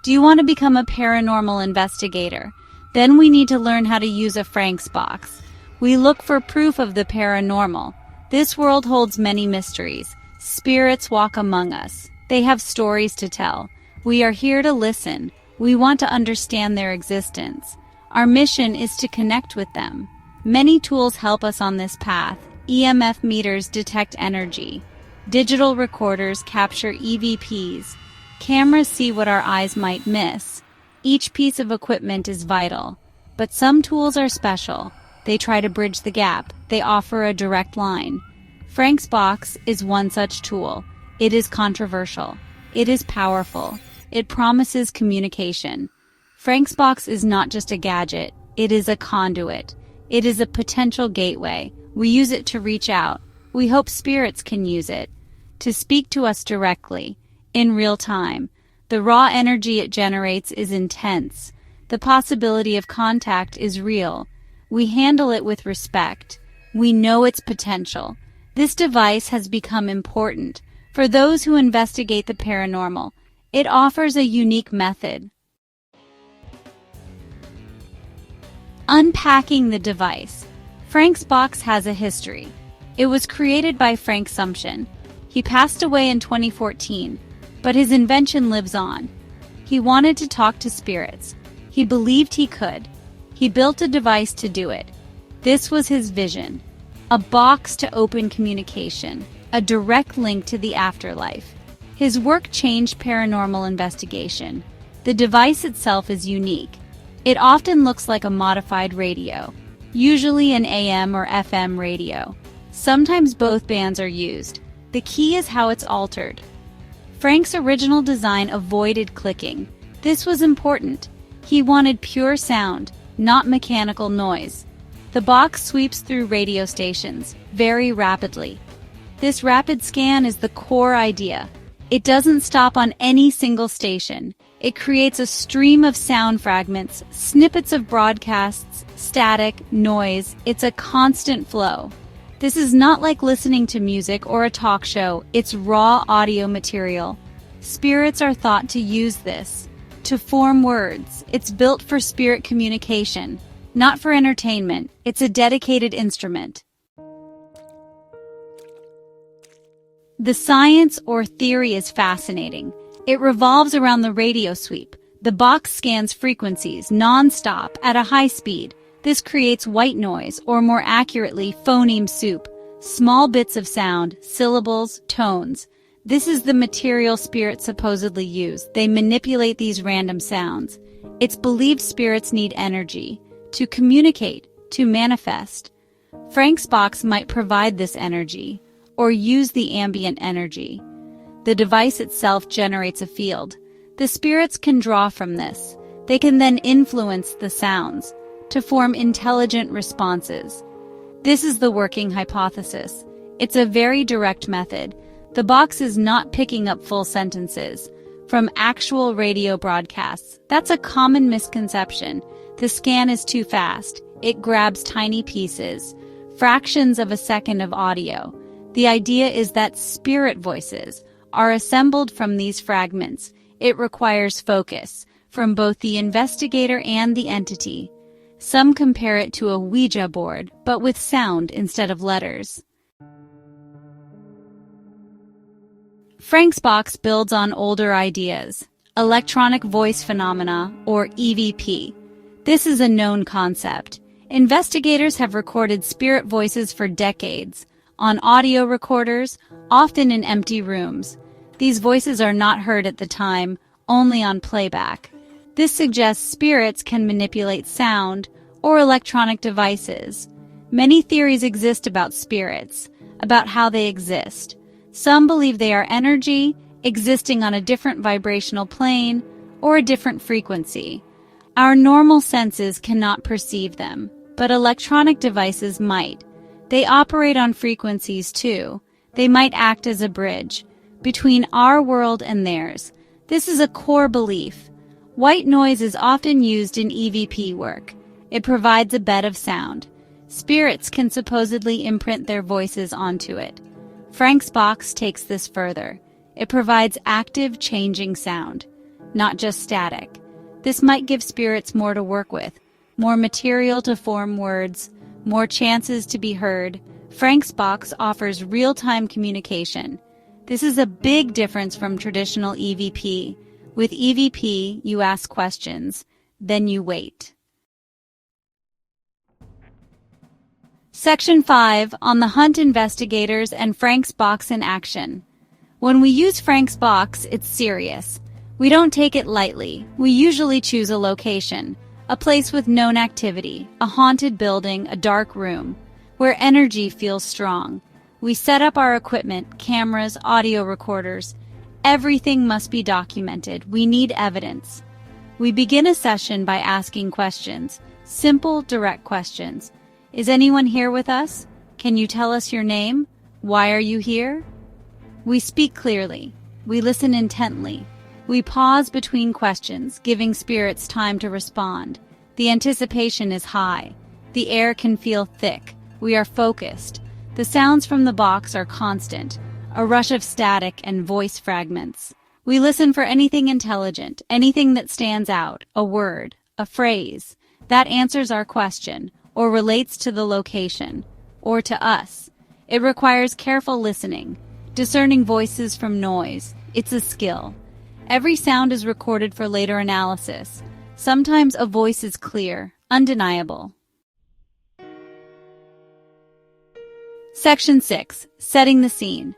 Do you want to become a paranormal investigator? Then we need to learn how to use a Frank's box. We look for proof of the paranormal. This world holds many mysteries. Spirits walk among us. They have stories to tell. We are here to listen. We want to understand their existence. Our mission is to connect with them. Many tools help us on this path. EMF meters detect energy. Digital recorders capture EVPs. Cameras see what our eyes might miss. Each piece of equipment is vital. But some tools are special. They try to bridge the gap. They offer a direct line. Frank's box is one such tool. It is controversial. It is powerful. It promises communication. Frank's box is not just a gadget. It is a conduit. It is a potential gateway. We use it to reach out. We hope spirits can use it to speak to us directly, in real time. The raw energy it generates is intense. The possibility of contact is real. We handle it with respect. We know its potential. This device has become important for those who investigate the paranormal. It offers a unique method. Unpacking the device. Frank's box has a history. It was created by Frank Sumption. He passed away in 2014, but his invention lives on. He wanted to talk to spirits. He believed he could. He built a device to do it. This was his vision. A box to open communication, a direct link to the afterlife. His work changed paranormal investigation. The device itself is unique. It often looks like a modified radio, usually an AM or FM radio. Sometimes both bands are used. The key is how it's altered. Frank's original design avoided clicking. This was important. He wanted pure sound, not mechanical noise. The box sweeps through radio stations very rapidly. This rapid scan is the core idea. It doesn't stop on any single station. It creates a stream of sound fragments, snippets of broadcasts, static, noise. It's a constant flow. This is not like listening to music or a talk show. It's raw audio material. Spirits are thought to use this to form words. It's built for spirit communication, not for entertainment. It's a dedicated instrument. The science or theory is fascinating. It revolves around the radio sweep. The box scans frequencies non-stop at a high speed. This creates white noise, or more accurately, phoneme soup. Small bits of sound, syllables, tones. This is the material spirits supposedly use. They manipulate these random sounds. It's believed spirits need energy to communicate, to manifest. Frank's box might provide this energy, or use the ambient energy. The device itself generates a field. The spirits can draw from this. They can then influence the sounds to form intelligent responses. This is the working hypothesis. It's a very direct method. The box is not picking up full sentences from actual radio broadcasts. That's a common misconception. The scan is too fast. It grabs tiny pieces, fractions of a second of audio. The idea is that spirit voices are assembled from these fragments. It requires focus from both the investigator and the entity. Some compare it to a Ouija board, but with sound instead of letters. Frank's box builds on older ideas. Electronic voice phenomena, or EVP. This is a known concept. Investigators have recorded spirit voices for decades, on audio recorders, often in empty rooms. These voices are not heard at the time, only on playback. This suggests spirits can manipulate sound or electronic devices. Many theories exist about spirits, about how they exist. Some believe they are energy, existing on a different vibrational plane or a different frequency. Our normal senses cannot perceive them, but electronic devices might. They operate on frequencies too. They might act as a bridge between our world and theirs. This is a core belief. White noise is often used in EVP work. It provides a bed of sound. Spirits can supposedly imprint their voices onto it. Frank's box takes this further. It provides active, changing sound. not just static. This might give spirits more to work with, more material to form words, more chances to be heard. Frank's box offers real-time communication. This is a big difference from traditional EVP. With EVP, you ask questions, then you wait. Section 5, on the hunt, investigators and Frank's box in action. When we use Frank's box, it's serious. We don't take it lightly. We usually choose a location, a place with known activity, a haunted building, a dark room, where energy feels strong. We set up our equipment, cameras, audio recorders. Everything must be documented. We need evidence. We begin a session by asking questions, simple, direct questions. Is anyone here with us? Can you tell us your name? Why are you here? We speak clearly. We listen intently. We pause between questions, giving spirits time to respond. The anticipation is high. The air can feel thick. We are focused. The sounds from the box are constant, a rush of static and voice fragments. We listen for anything intelligent, anything that stands out, a word, a phrase, that answers our question, or relates to the location, or to us. It requires careful listening, discerning voices from noise. It's a skill. Every sound is recorded for later analysis. Sometimes a voice is clear, undeniable. Section 6. Setting the scene.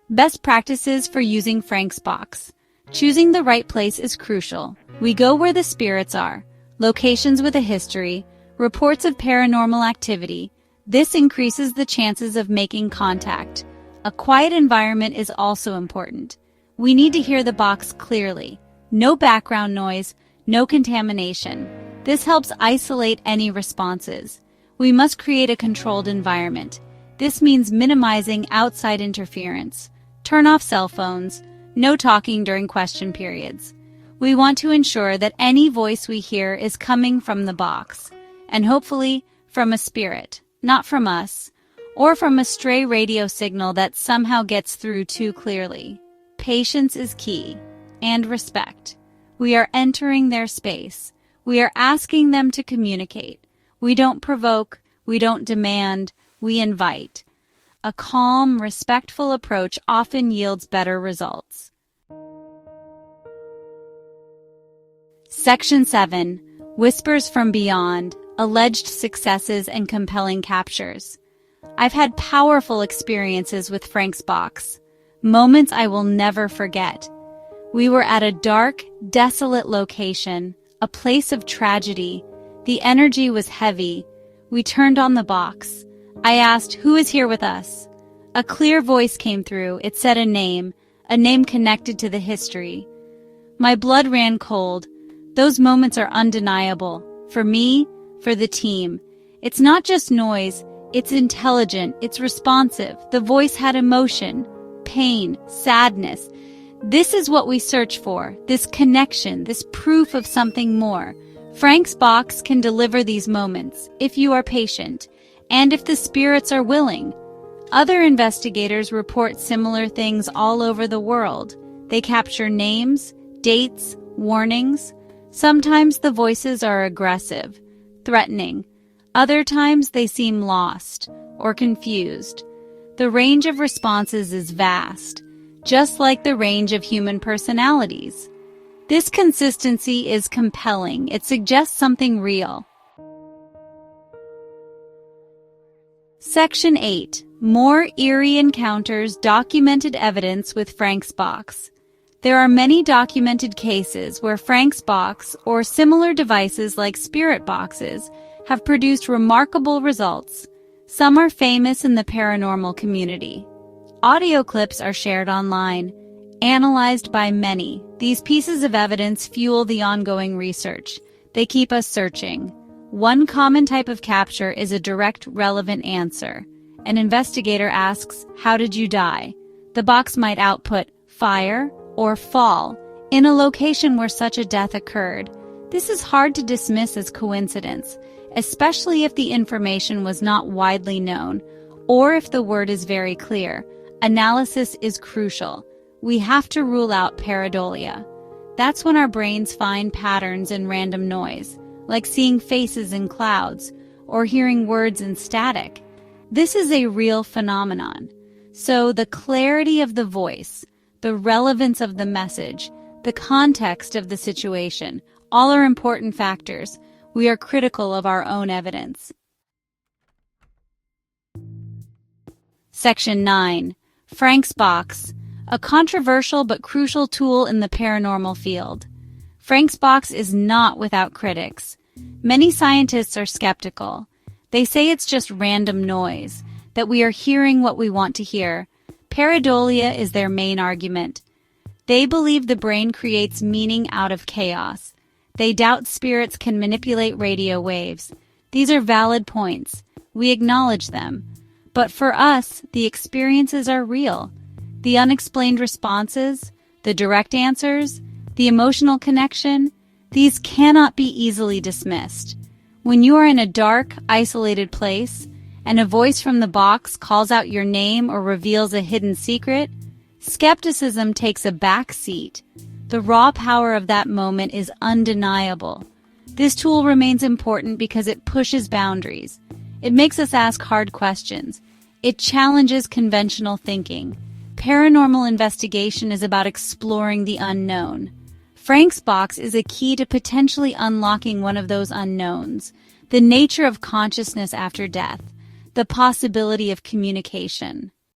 Best practices for using Frank's box. Choosing the right place is crucial. We go where the spirits are. Locations with a history. Reports of paranormal activity. This increases the chances of making contact. A quiet environment is also important. We need to hear the box clearly. No background noise, no contamination. This helps isolate any responses. We must create a controlled environment. This means minimizing outside interference. Turn off cell phones. No talking during question periods. We want to ensure that any voice we hear is coming from the box, and hopefully from a spirit, not from us, or from a stray radio signal that somehow gets through too clearly. Patience is key, and respect. We are entering their space. We are asking them to communicate. We don't provoke, we don't demand, we invite. A calm, respectful approach often yields better results. Section 7. Whispers from Beyond, Alleged Successes and Compelling Captures. I've had powerful experiences with Frank's box. Moments I will never forget. We were at a dark, desolate location, a place of tragedy. The energy was heavy. We turned on the box. I asked, "Who is here with us?" A clear voice came through. It said a name connected to the history. My blood ran cold. Those moments are undeniable. For me, for the team. It's not just noise. It's intelligent. It's responsive. The voice had emotion, pain, sadness. This is what we search for. This connection, this proof of something more. Frank's box can deliver these moments, if you are patient, and if the spirits are willing. Other investigators report similar things all over the world. They capture names, dates, warnings. Sometimes the voices are aggressive, threatening. Other times they seem lost or confused. The range of responses is vast, just like the range of human personalities. This consistency is compelling. It suggests something real. Section 8. More eerie encounters, documented evidence with Frank's box. There are many documented cases where Frank's box or similar devices like spirit boxes have produced remarkable results. Some are famous in the paranormal community. Audio clips are shared online, analyzed by many. These pieces of evidence fuel the ongoing research. They keep us searching. One common type of capture is a direct, relevant answer. An investigator asks, "How did you die?" The box might output, "Fire," or "fall," in a location where such a death occurred. This is hard to dismiss as coincidence, especially if the information was not widely known, or if the word is very clear. Analysis is crucial. We have to rule out pareidolia. That's when our brains find patterns in random noise, like seeing faces in clouds or hearing words in static. This is a real phenomenon. So the clarity of the voice, the relevance of the message, the context of the situation, all are important factors. We are critical of our own evidence. Section 9. Frank's Box, a controversial but crucial tool in the paranormal field. Frank's box is not without critics. Many scientists are skeptical. They say it's just random noise, that we are hearing what we want to hear. Pareidolia is their main argument. They believe the brain creates meaning out of chaos. They doubt spirits can manipulate radio waves. These are valid points. We acknowledge them. But for us, the experiences are real. The unexplained responses, the direct answers, the emotional connection, these cannot be easily dismissed. When you are in a dark, isolated place, and a voice from the box calls out your name or reveals a hidden secret, skepticism takes a back seat. The raw power of that moment is undeniable. This tool remains important because it pushes boundaries. It makes us ask hard questions. It challenges conventional thinking. Paranormal investigation is about exploring the unknown. Frank's box is a key to potentially unlocking one of those unknowns, the nature of consciousness after death, the possibility of communication.